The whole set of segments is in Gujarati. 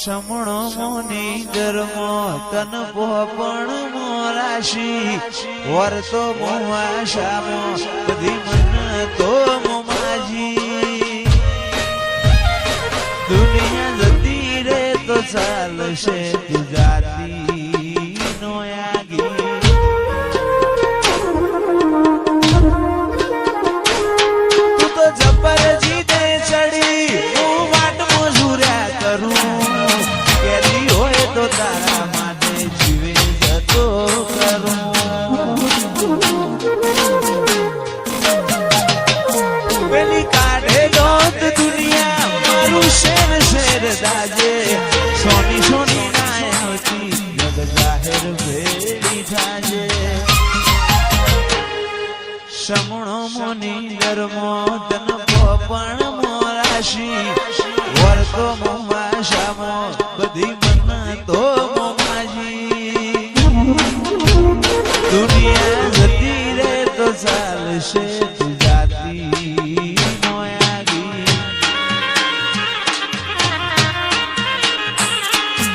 સમણો મોની ગરમો તન પોપણ મોરાશી વર્તો મોવાશામો બધી મન તો મોમાજી દુનિયા જતી રે તો ચાલશે ગુજરાતી નો યાગી તું તો જબર જીતે ચડી હું વાટ મજૂર્યા કરું કેલી હોય તો તારા માટે જીવે જતો કરું પેલી કાઢે દોત દુનિયા મારું શેર શેર દાજે સોની સોની ના આવતી જગ જાહેર ભેડી થાજે સમણો મોની ગરમો તન પોપણ મોરાશી વર્તો મોમાશામો બધી મન તો મોમાજી દુનિયા જતી રે તો ચાલશે ગુજરાતી નો યાગી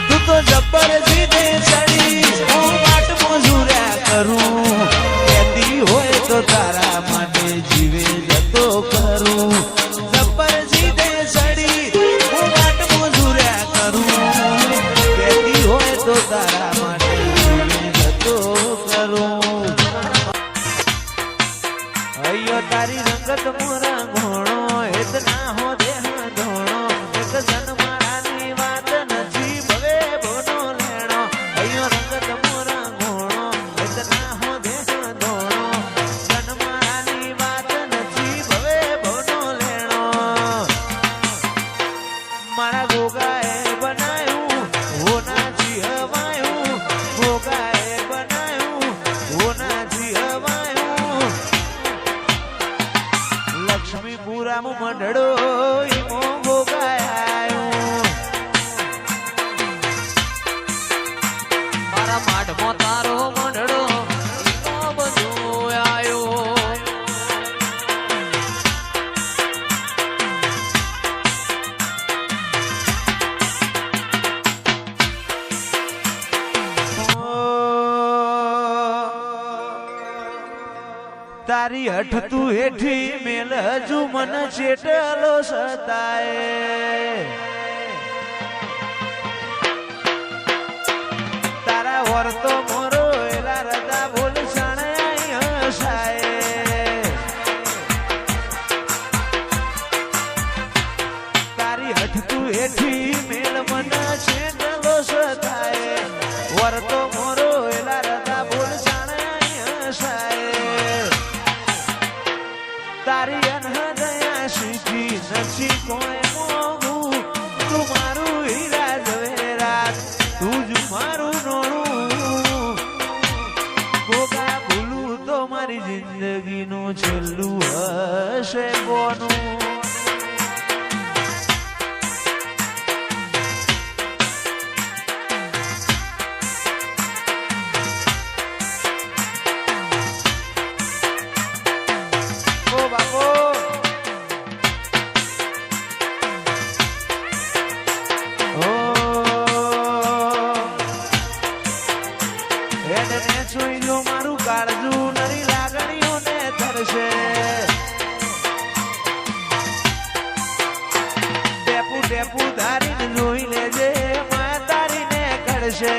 તું તો જબર જીતે ચડી હું વાટ મજૂર્યા કરું કેતી હોય તો તારા માટે જીવે જતો કરું જબર જીતે ચડી હું વાટ મજૂર્યા કરું કેતી હોય તો તારા માટે જીવે જતો કરું અયો તારી રંગત મોરા ઘોણો હેત ના હો દેહ ધોણો એક જન્મારાની વાત નથી ભવે બોનો લેણો અયો રંગત મોરા ઘોણો હેત ના હો દેહ ધોણો જન્મારાની વાત નથી ભવે બોનો લેણો મારા ગોગાએ બનાયું હોનાથી હવાયું ગોગાએ બનાયું હોનાથી હવાયું લક્ષ્મીપુરામાં મંડળો ઈમો ગોગાયો મારા માઢમાં તારો મંડળો ઈમો બધો આયો તારી હઠ તું હેઠી મેલ હજુ મન ચેટલો સતાય તારા વર્તો મોરો એલા રદા બોલ સણાય હસાય તારી હઠ તું હેઠી મેલ મન ચેટલો સતાય વર્તો મોરો એલા રદા બોલ સણાય હસાય તારી અનહદયા શીખી નથી કોઈ મોગું તું મારું હીરા ઝવેરાત તું જ મારું નોણું ગોગા ભૂલું તો મારી જિંદગીનું છેલ્લું હશે કોનું મારું કાળજુ નરી લાગણીઓને તરશે ટેપુ ટેપુ ધારીને જોઈ લેજે માં તારીને કરશે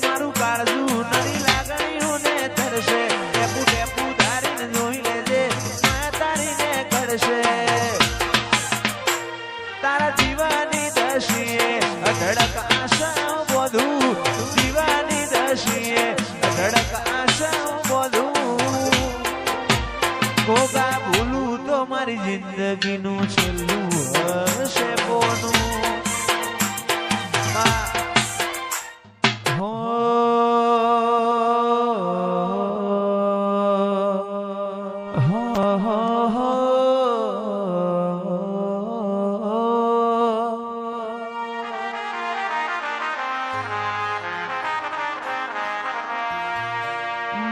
મારું કાળજુ નરી લાગણીઓને તરશે ટેપુ ટેપુ ધારીને જોઈ લેજે માં તારીને કરશે તારા દીવાની દશીએ અઢળક આશા બધું દીવાની દશીએ અઢળક આશા બધું ગોગા ભૂલું તો મારી જિંદગીનું છેલ્લું હશે કોનું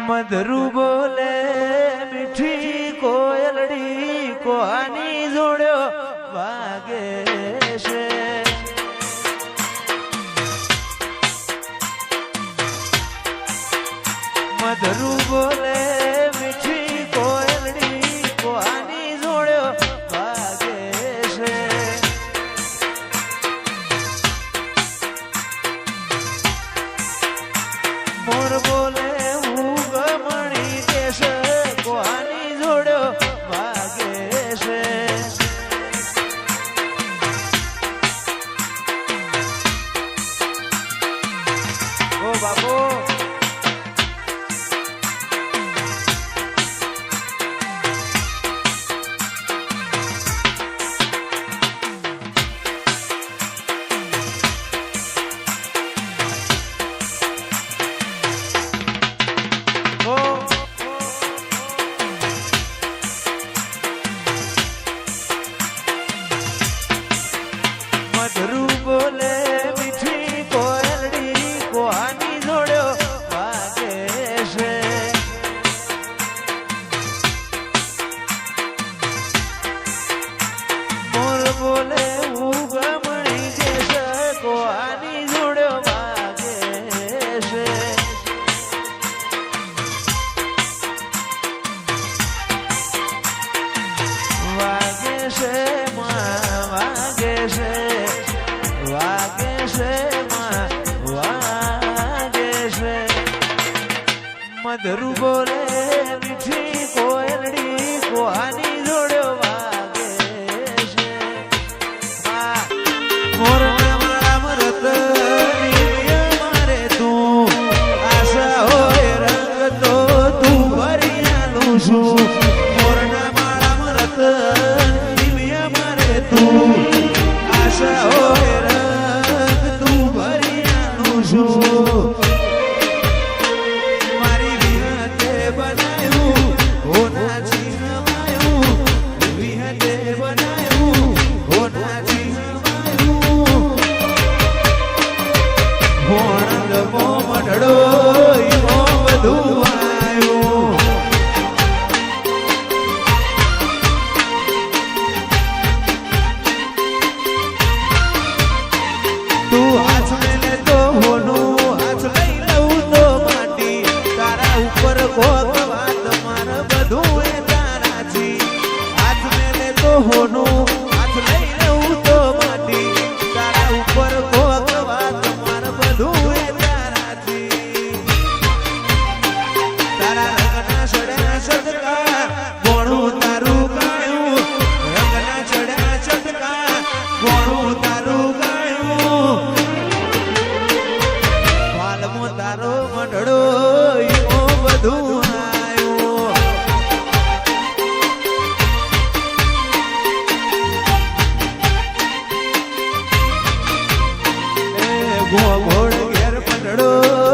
મધરુ બોલે મીઠી કોયલડી કોની જોડ્યો વાગે છે મધરું બોલે મીઠી કોયલડી કોની જોડ્યો વાગે છે મોર બોલે હું ગમણી દેશ કોની જોડ્યો વાગે છે ઓ બાપુ મધરું બોલે મીઠી કોયલડી કોની જોડ્યો વાગે છે મોર બોલે હું ગમણી દેશ કોની જોડ્યો વાગે છે વાગે છે વાગે છે વાગે છે વાગે છે મધરું બોલે મીઠી કોયલડી કોની જોડ્યો વાગે છે મોરના મારા મરત મારે તું આશા હોય રંગ તો તું ભરી આલું છું મોરના મારા મરત મારે તું આશા હોય રંગ તું ભરી આલું છું મારી વિહતે બનાયું હોના છીનવાયું વિહતે બનાયું હોના છીનવાયું હોણ મો મઢડો ઈમો બધું આવ્યું તું હાથ મેલે તો હોનું હાથ લઈ લઉં તો માટી તારા ઉપર કોક વાત માર બધું એ તારાથી હાથ મેલે તો હોનું હાથ લઈ લઉં તો માટી તારા ઉપર કોક વાત માર બધું એ તારાથી તારા રંગના સડ્યા સદકા ગોણું તારું ગાયું રંગના ચડ્યા સદકા ગોણું તારું ગાયું વાલમો તારો મંડળો ઈમો બધું આવ્યું એ ગોળ ઘેર મંડળો